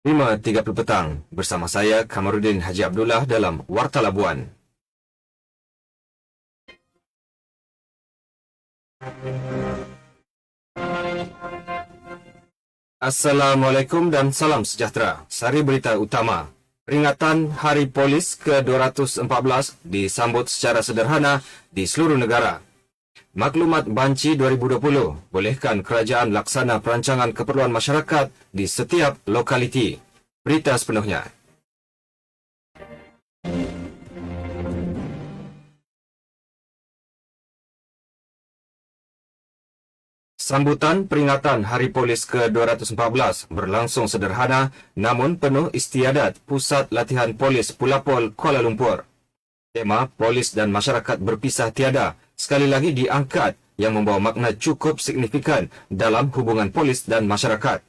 5.30 petang. Bersama saya, Kamarudin Haji Abdullah dalam Warta Labuan. Assalamualaikum dan salam sejahtera. Sari berita utama. Peringatan Hari Polis ke-214 disambut secara sederhana di seluruh negara. Maklumat Banci 2020 bolehkan kerajaan laksana perancangan keperluan masyarakat di setiap lokaliti. Berita sepenuhnya. Sambutan peringatan Hari Polis ke-214 berlangsung sederhana namun penuh istiadat Pusat Latihan Polis Pulapol Kuala Lumpur. Tema Polis dan Masyarakat Berpisah Tiada sekali lagi diangkat yang membawa makna cukup signifikan dalam hubungan polis dan masyarakat.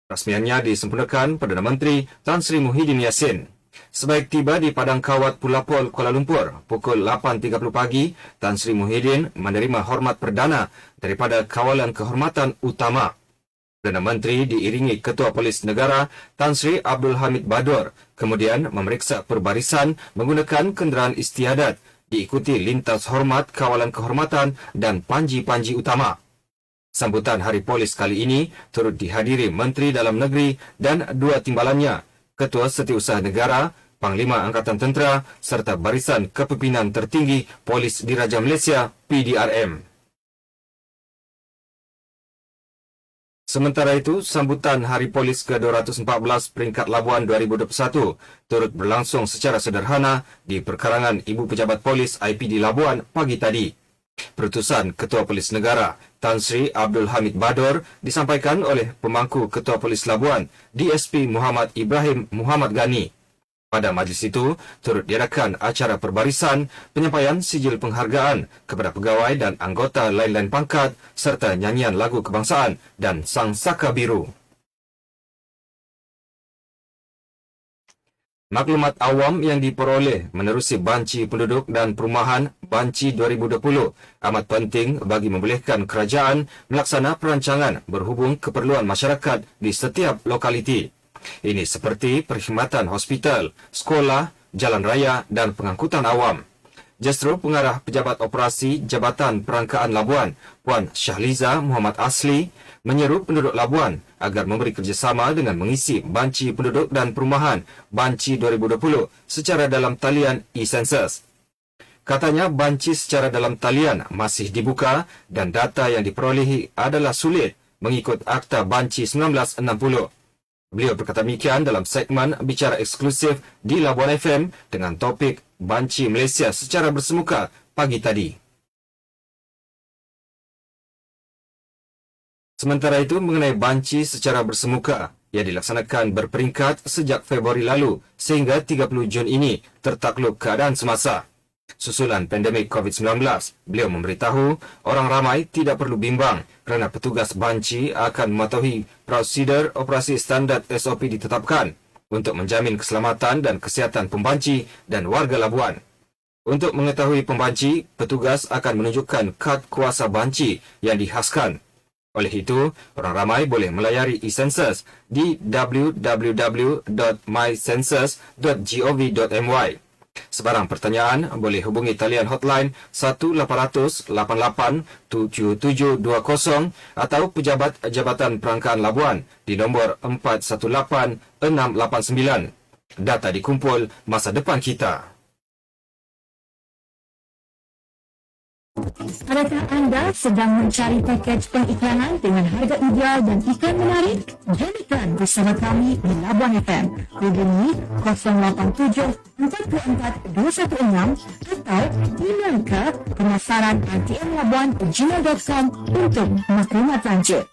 Rasmiannya disempurnakan Perdana Menteri Tan Sri Muhyiddin Yassin. Sebaik tiba di Padang Kawat Pulapol Kuala Lumpur pukul 8.30 pagi, Tan Sri Muhyiddin menerima hormat perdana daripada Kawalan Kehormatan Utama. Perdana Menteri diiringi Ketua Polis Negara Tan Sri Abdul Hamid Badur, kemudian memeriksa perbarisan menggunakan kenderaan istiadat, diikuti lintas hormat Kawalan Kehormatan dan panji-panji utama. Sambutan Hari Polis kali ini turut dihadiri Menteri Dalam Negeri dan dua timbalannya, Ketua Setiausaha Negara, Panglima Angkatan Tentera serta Barisan Kepimpinan Tertinggi Polis Diraja Malaysia PDRM. Sementara itu, sambutan Hari Polis ke-214 peringkat Labuan 2021 turut berlangsung secara sederhana di perkarangan Ibu Pejabat Polis IPD Labuan pagi tadi. Perutusan Ketua Polis Negara Tan Sri Abdul Hamid Badur disampaikan oleh pemangku Ketua Polis Labuan DSP Muhammad Ibrahim Muhammad Ghani. Pada majlis itu, turut diadakan acara perbarisan, penyampaian sijil penghargaan kepada pegawai dan anggota lain-lain pangkat serta nyanyian lagu kebangsaan dan Sang Saka Biru. Maklumat awam yang diperoleh menerusi Banci Penduduk dan Perumahan Banci 2020 amat penting bagi membolehkan kerajaan melaksana perancangan berhubung keperluan masyarakat di setiap lokaliti. Ini seperti perkhidmatan hospital, sekolah, jalan raya dan pengangkutan awam. Justru Pengarah Pejabat Operasi Jabatan Perangkaan Labuan, Puan Syahliza Muhammad Asli, menyeru penduduk Labuan agar memberi kerjasama dengan mengisi Banci Penduduk dan Perumahan Banci 2020 secara dalam talian e-Census. Katanya banci secara dalam talian masih dibuka dan data yang diperolehi adalah sulit mengikut Akta Banci 1960. Beliau berkata demikian dalam segmen Bicara Eksklusif di Labuan FM dengan topik Banci Malaysia secara bersemuka pagi tadi. Sementara itu, mengenai banci secara bersemuka yang dilaksanakan berperingkat sejak Februari lalu sehingga 30 Jun ini tertakluk keadaan semasa. Susulan pandemik COVID-19, beliau memberitahu orang ramai tidak perlu bimbang kerana petugas banci akan mematuhi prosedur operasi standard SOP ditetapkan untuk menjamin keselamatan dan kesihatan pembanci dan warga Labuan. Untuk mengetahui pembanci, petugas akan menunjukkan kad kuasa banci yang dihaskan. Oleh itu, orang ramai boleh melayari e-Census di www.mycensus.gov.my. Sebarang pertanyaan boleh hubungi talian hotline 1-800-88-7720 atau Pejabat Jabatan Perangkaan Labuan di nombor 418689. Data dikumpul, masa depan kita. Adakah anda sedang mencari pakej pengiklanan dengan harga ideal dan iklan menarik? Jadikan bersama kami di Labuan FM. Hubungi 087-44-216 atau email ke pemasaran@tmlabuan@gmail.com untuk maklumat lanjut.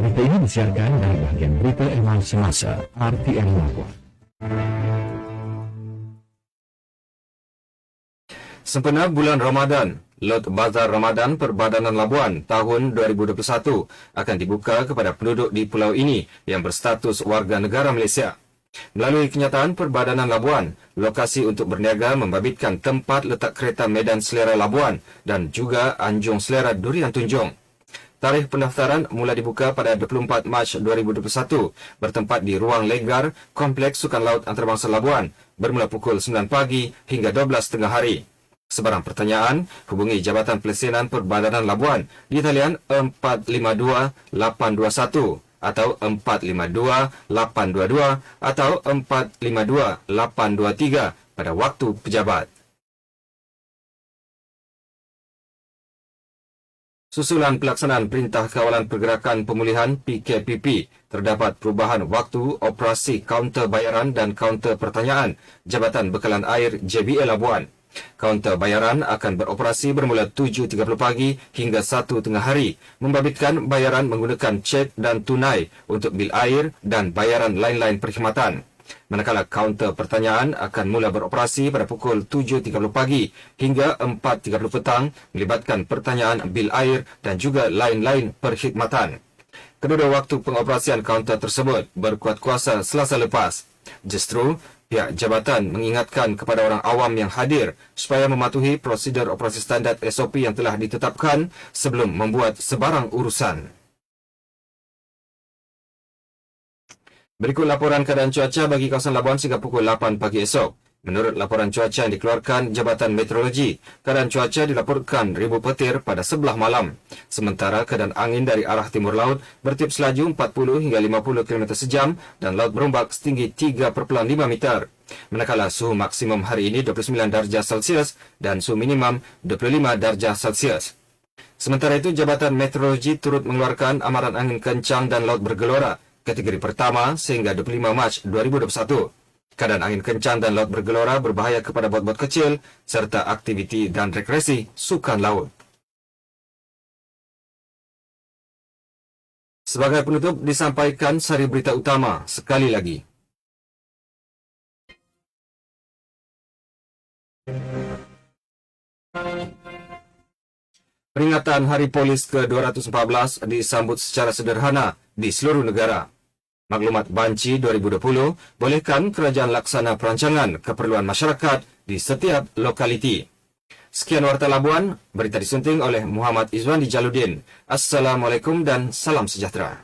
Berita ini disiarkan dari bagian berita Emal Semasa RTM Labuan. Sempena bulan Ramadan, Lot Bazar Ramadan Perbadanan Labuan tahun 2021 akan dibuka kepada penduduk di pulau ini yang berstatus warga negara Malaysia. Melalui kenyataan Perbadanan Labuan, lokasi untuk berniaga membabitkan tempat letak kereta Medan Selera Labuan dan juga Anjung Selera Durian Tunjung. Tarikh pendaftaran mula dibuka pada 24 Mac 2021 bertempat di Ruang Legar, Kompleks Sukan Laut Antarabangsa Labuan bermula pukul 9 pagi hingga 12 tengah hari. Sebarang pertanyaan, hubungi Jabatan Pelesinan Perbadanan Labuan di talian 452-821 atau 452-822 atau 452-823 pada waktu pejabat. Susulan pelaksanaan Perintah Kawalan Pergerakan Pemulihan PKPP, terdapat perubahan waktu operasi kaunter bayaran dan kaunter pertanyaan Jabatan Bekalan Air JBA Labuan. Kaunter bayaran akan beroperasi bermula 7.30 pagi hingga 1 tengah hari, membabitkan bayaran menggunakan cek dan tunai untuk bil air dan bayaran lain-lain perkhidmatan. Manakala kaunter pertanyaan akan mula beroperasi pada pukul 7.30 pagi hingga 4.30 petang, melibatkan pertanyaan bil air dan juga lain-lain perkhidmatan. Kedua waktu pengoperasian kaunter tersebut berkuat kuasa Selasa lepas. Justru, pihak jabatan mengingatkan kepada orang awam yang hadir supaya mematuhi prosedur operasi standard SOP yang telah ditetapkan sebelum membuat sebarang urusan. Berikut laporan keadaan cuaca bagi kawasan Labuan sehingga pukul 8 pagi esok. Menurut laporan cuaca yang dikeluarkan Jabatan Meteorologi, keadaan cuaca dilaporkan ribu petir pada sebelah malam. Sementara keadaan angin dari arah timur laut bertiup selaju 40 hingga 50 km sejam dan laut berombak setinggi 3,5 meter. Manakala suhu maksimum hari ini 29 darjah Celsius dan suhu minimum 25 darjah Celsius. Sementara itu, Jabatan Meteorologi turut mengeluarkan amaran angin kencang dan laut bergelora kategori pertama sehingga 25 Mac 2021. Keadaan angin kencang dan laut bergelora berbahaya kepada bot-bot kecil serta aktiviti dan rekreasi sukan laut. Sebagai penutup disampaikan sari berita utama sekali lagi. Peringatan Hari Polis ke-214 disambut secara sederhana di seluruh negara. Maklumat Banci 2020 bolehkan kerajaan laksana perancangan keperluan masyarakat di setiap lokaliti. Sekian Warta Labuan, berita disunting oleh Muhammad Izwandi Jaludin. Assalamualaikum dan salam sejahtera.